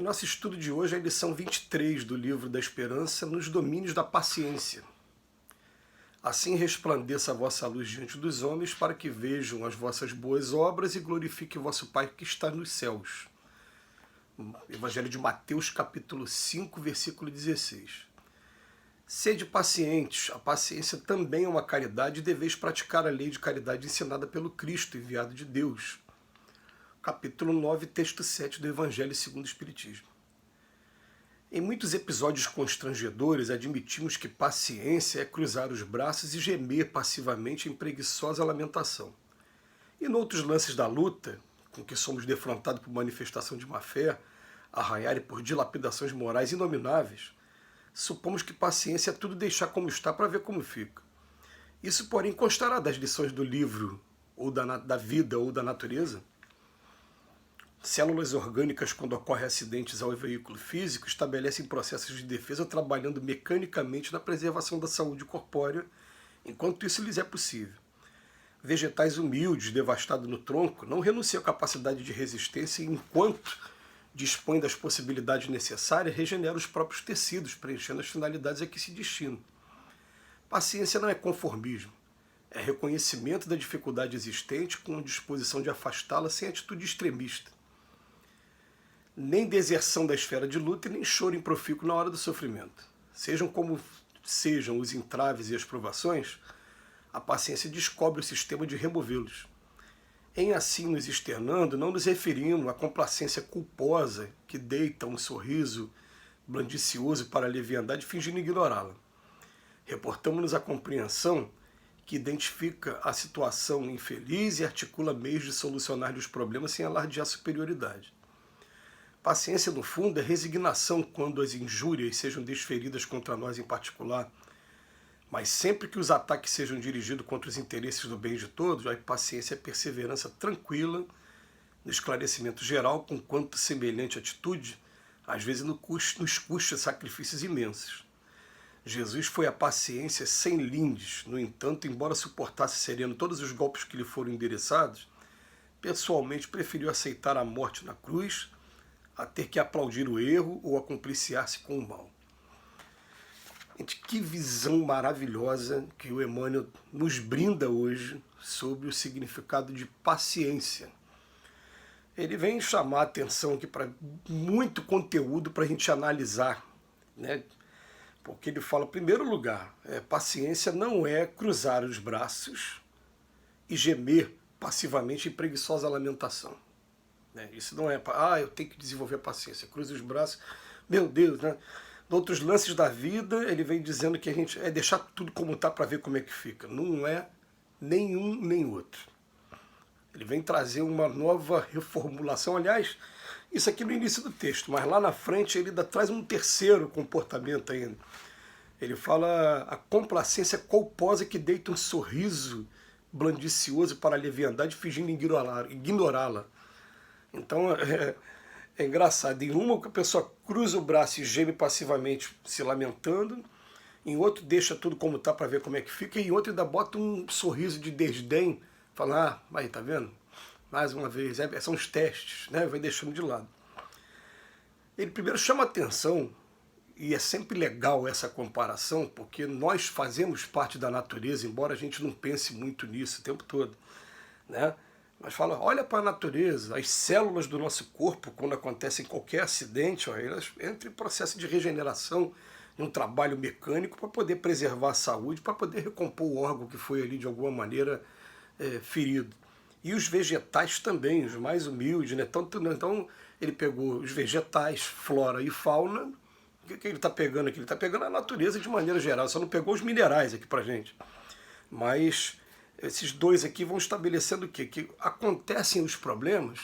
Em nosso estudo de hoje, a lição 23 do livro da Esperança, nos domínios da paciência. Assim resplandeça a vossa luz diante dos homens, para que vejam as vossas boas obras e glorifiquem o vosso Pai que está nos céus. Evangelho de Mateus, capítulo 5, versículo 16. Sede pacientes, a paciência também é uma caridade e deveis praticar a lei de caridade ensinada pelo Cristo, enviado de Deus. Capítulo 9, texto 7 do Evangelho segundo o Espiritismo. Em muitos episódios constrangedores, admitimos que paciência é cruzar os braços e gemer passivamente em preguiçosa lamentação. E noutros lances da luta, com que somos defrontados por manifestação de má-fé, arraiar e por dilapidações morais inomináveis, supomos que paciência é tudo deixar como está para ver como fica. Isso, porém, constará das lições do livro, ou da vida, ou da natureza. Células orgânicas, quando ocorrem acidentes ao veículo físico, estabelecem processos de defesa trabalhando mecanicamente na preservação da saúde corpórea, enquanto isso lhes é possível. Vegetais humildes, devastados no tronco, não renunciam à capacidade de resistência e, enquanto dispõem das possibilidades necessárias, regeneram os próprios tecidos, preenchendo as finalidades a que se destinam. Paciência não é conformismo, é reconhecimento da dificuldade existente com disposição de afastá-la sem atitude extremista. Nem deserção da esfera de luta e nem choro improfícuo na hora do sofrimento. Sejam como sejam os entraves e as provações, a paciência descobre o sistema de removê-los. Em assim nos externando, não nos referimos à complacência culposa que deita um sorriso blandicioso para a leviandade fingindo ignorá-la. Reportamos-nos à compreensão que identifica a situação infeliz e articula meios de solucionar os problemas sem alardear superioridade. Paciência, no fundo, é resignação quando as injúrias sejam desferidas contra nós em particular, mas sempre que os ataques sejam dirigidos contra os interesses do bem de todos, a paciência é perseverança tranquila no esclarecimento geral, com quanto semelhante atitude, às vezes nos custa sacrifícios imensos. Jesus foi a paciência sem lindes, no entanto, embora suportasse sereno todos os golpes que lhe foram endereçados, pessoalmente preferiu aceitar a morte na cruz, a ter que aplaudir o erro ou a compliciar-se com o mal. Gente, que visão maravilhosa que o Emmanuel nos brinda hoje sobre o significado de paciência. Ele vem chamar a atenção aqui para muito conteúdo para a gente analisar, né? Porque ele fala, em primeiro lugar, paciência não é cruzar os braços e gemer passivamente em preguiçosa lamentação. Isso não é, eu tenho que desenvolver paciência, cruza os braços, meu Deus, né? Em outros lances da vida, ele vem dizendo que a gente é deixar tudo como está para ver como é que fica. Não é nenhum nem outro. Ele vem trazer uma nova reformulação, aliás, isso aqui no início do texto, mas lá na frente ele ainda traz um terceiro comportamento ainda. Ele fala a complacência culposa que deita um sorriso blandicioso para a leviandade, fingindo ignorá-la. Então é engraçado, em uma que a pessoa cruza o braço e geme passivamente se lamentando, em outro deixa tudo como está para ver como é que fica, e em outro ainda bota um sorriso de desdém, fala, aí tá vendo? Mais uma vez, são os testes, né? Vai deixando de lado. Ele primeiro chama atenção, e é sempre legal essa comparação, porque nós fazemos parte da natureza, embora a gente não pense muito nisso o tempo todo, né? Mas fala, olha para a natureza, as células do nosso corpo, quando acontece qualquer acidente, elas entram em processo de regeneração, em um trabalho mecânico para poder preservar a saúde, para poder recompor o órgão que foi ali de alguma maneira ferido. E os vegetais também, os mais humildes, né? Então ele pegou os vegetais, flora e fauna. O que ele está pegando aqui? Ele está pegando a natureza de maneira geral, só não pegou os minerais aqui para gente. Mas esses dois aqui vão estabelecendo o quê? Que acontecem os problemas,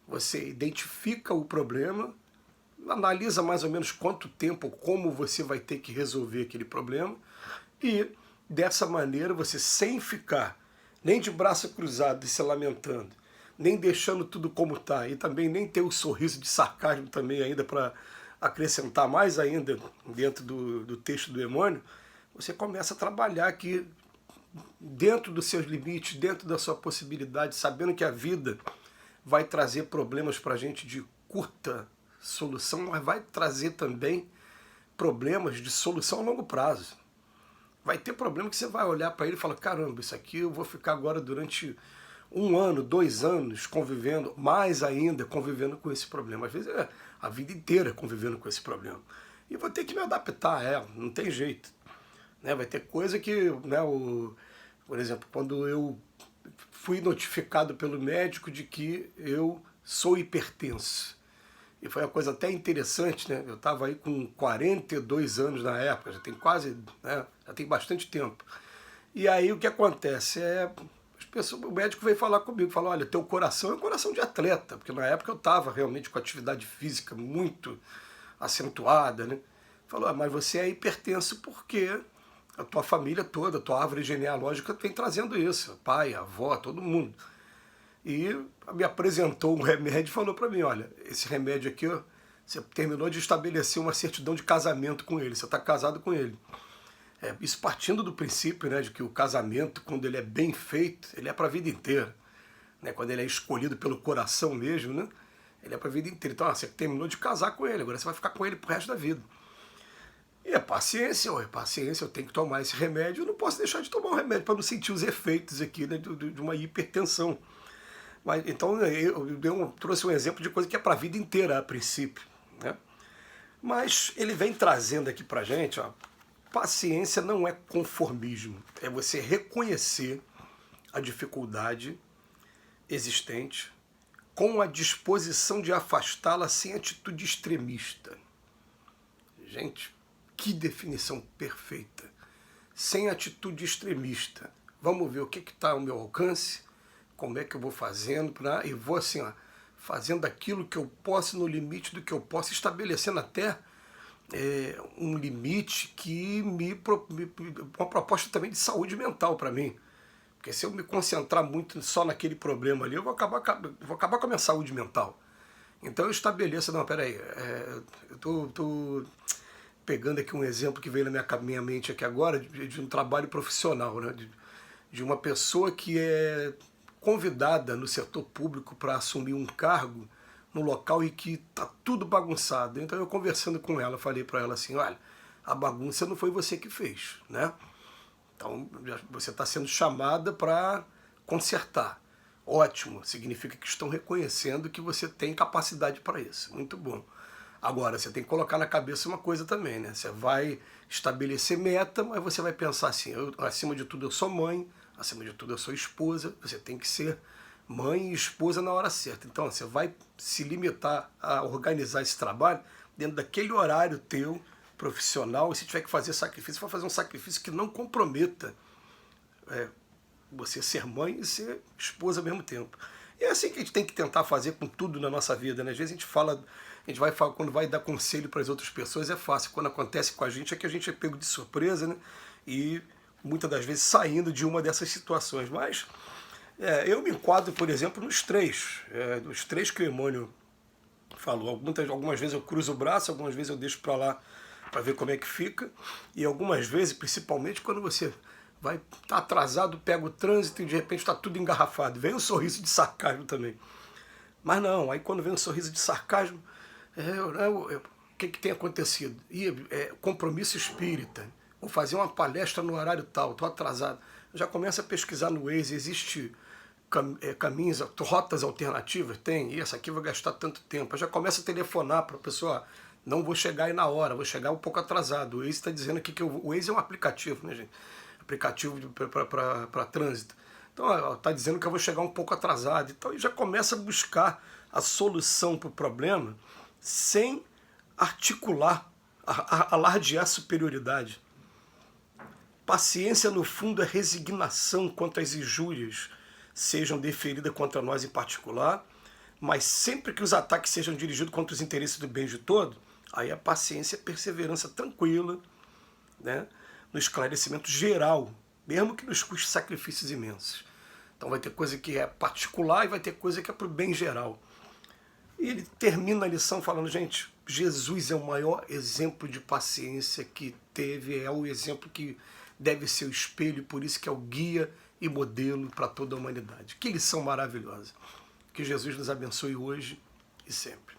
você identifica o problema, analisa mais ou menos quanto tempo, como você vai ter que resolver aquele problema, e dessa maneira você, sem ficar nem de braço cruzado e se lamentando, nem deixando tudo como está, e também nem ter o sorriso de sarcasmo também ainda para acrescentar mais ainda dentro do texto do Emmanuel, você começa a trabalhar aqui dentro dos seus limites, dentro da sua possibilidade, sabendo que a vida vai trazer problemas para a gente de curta solução, mas vai trazer também problemas de solução a longo prazo. Vai ter problema que você vai olhar para ele e falar, caramba, isso aqui eu vou ficar agora durante 1 ano, 2 anos convivendo, mais ainda convivendo com esse problema. Às vezes é a vida inteira convivendo com esse problema. E vou ter que me adaptar a ela, não tem jeito. Né? Vai ter coisa que, né, por exemplo, quando eu fui notificado pelo médico de que eu sou hipertenso. E foi uma coisa até interessante, né? Eu estava aí com 42 anos na época, já tem quase, né? Já tem bastante tempo. E aí o que acontece? O médico veio falar comigo, falou, olha, teu coração é um coração de atleta, porque na época eu estava realmente com atividade física muito acentuada, né? Falou, mas você é hipertenso porque a tua família toda, a tua árvore genealógica vem trazendo isso, pai, avó, todo mundo. E me apresentou um remédio e falou para mim, olha, esse remédio aqui, ó, você terminou de estabelecer uma certidão de casamento com ele, você está casado com ele. Isso partindo do princípio, né, de que o casamento, quando ele é bem feito, ele é para a vida inteira. Né, quando ele é escolhido pelo coração mesmo, né, ele é para a vida inteira. Então, você terminou de casar com ele, agora você vai ficar com ele pro resto da vida. E é paciência, eu tenho que tomar esse remédio, eu não posso deixar de tomar um remédio para não sentir os efeitos aqui, né, de uma hipertensão. Mas, então eu trouxe um exemplo de coisa que é para a vida inteira a princípio. Né? Mas ele vem trazendo aqui para a gente, ó, paciência não é conformismo, é você reconhecer a dificuldade existente com a disposição de afastá-la sem atitude extremista. Gente, que definição perfeita. Sem atitude extremista. Vamos ver o que está ao meu alcance, como é que eu vou fazendo, e vou assim, ó, fazendo aquilo que eu posso no limite do que eu posso, estabelecendo até um limite que uma proposta também de saúde mental para mim. Porque se eu me concentrar muito só naquele problema ali, eu vou acabar com a minha saúde mental. Então eu estabeleço, não, peraí, eu tô pegando aqui um exemplo que veio na minha mente aqui agora, de um trabalho profissional, né? De uma pessoa que é convidada no setor público para assumir um cargo no local em que está tudo bagunçado. Então eu conversando com ela, falei para ela assim, olha, a bagunça não foi você que fez, né? Então você está sendo chamada para consertar. Ótimo, significa que estão reconhecendo que você tem capacidade para isso. Muito bom. Agora, você tem que colocar na cabeça uma coisa também, né? Você vai estabelecer meta, mas você vai pensar assim, acima de tudo eu sou mãe, acima de tudo eu sou esposa, você tem que ser mãe e esposa na hora certa. Então você vai se limitar a organizar esse trabalho dentro daquele horário teu, profissional, e se tiver que fazer sacrifício, vai fazer um sacrifício que não comprometa você ser mãe e ser esposa ao mesmo tempo. E é assim que a gente tem que tentar fazer com tudo na nossa vida, né? Às vezes a gente vai falar, quando vai dar conselho para as outras pessoas é fácil, quando acontece com a gente é que a gente é pego de surpresa, né? E muitas das vezes saindo de uma dessas situações. Mas eu me enquadro, por exemplo, nos três que o Emmanuel falou. Algumas vezes eu cruzo o braço, algumas vezes eu deixo para lá para ver como é que fica, e algumas vezes, principalmente quando você vai estar atrasado, pega o trânsito e de repente está tudo engarrafado. Vem um sorriso de sarcasmo também. Mas não, aí quando vem um sorriso de sarcasmo, o que tem acontecido? Compromisso espírita, vou fazer uma palestra no horário tal, estou atrasado. Já começa a pesquisar no Waze, existe caminhos, rotas alternativas? Tem, e essa aqui vai gastar tanto tempo. Eu já começa a telefonar para a pessoa, não vou chegar aí na hora, vou chegar um pouco atrasado. O Waze está dizendo aqui que o Waze é um aplicativo, né, gente? Aplicativo para trânsito. Então, está dizendo que eu vou chegar um pouco atrasado. Então, e já começa a buscar a solução para o problema sem articular, alardear superioridade. Paciência, no fundo, é resignação quanto às injúrias sejam deferidas contra nós em particular, mas sempre que os ataques sejam dirigidos contra os interesses do bem de todo, aí a paciência é perseverança tranquila, né, no esclarecimento geral, mesmo que nos custe sacrifícios imensos. Então vai ter coisa que é particular e vai ter coisa que é para o bem geral. E ele termina a lição falando, gente, Jesus é o maior exemplo de paciência que teve, é o exemplo que deve ser o espelho, por isso que é o guia e modelo para toda a humanidade. Que lição maravilhosa. Que Jesus nos abençoe hoje e sempre.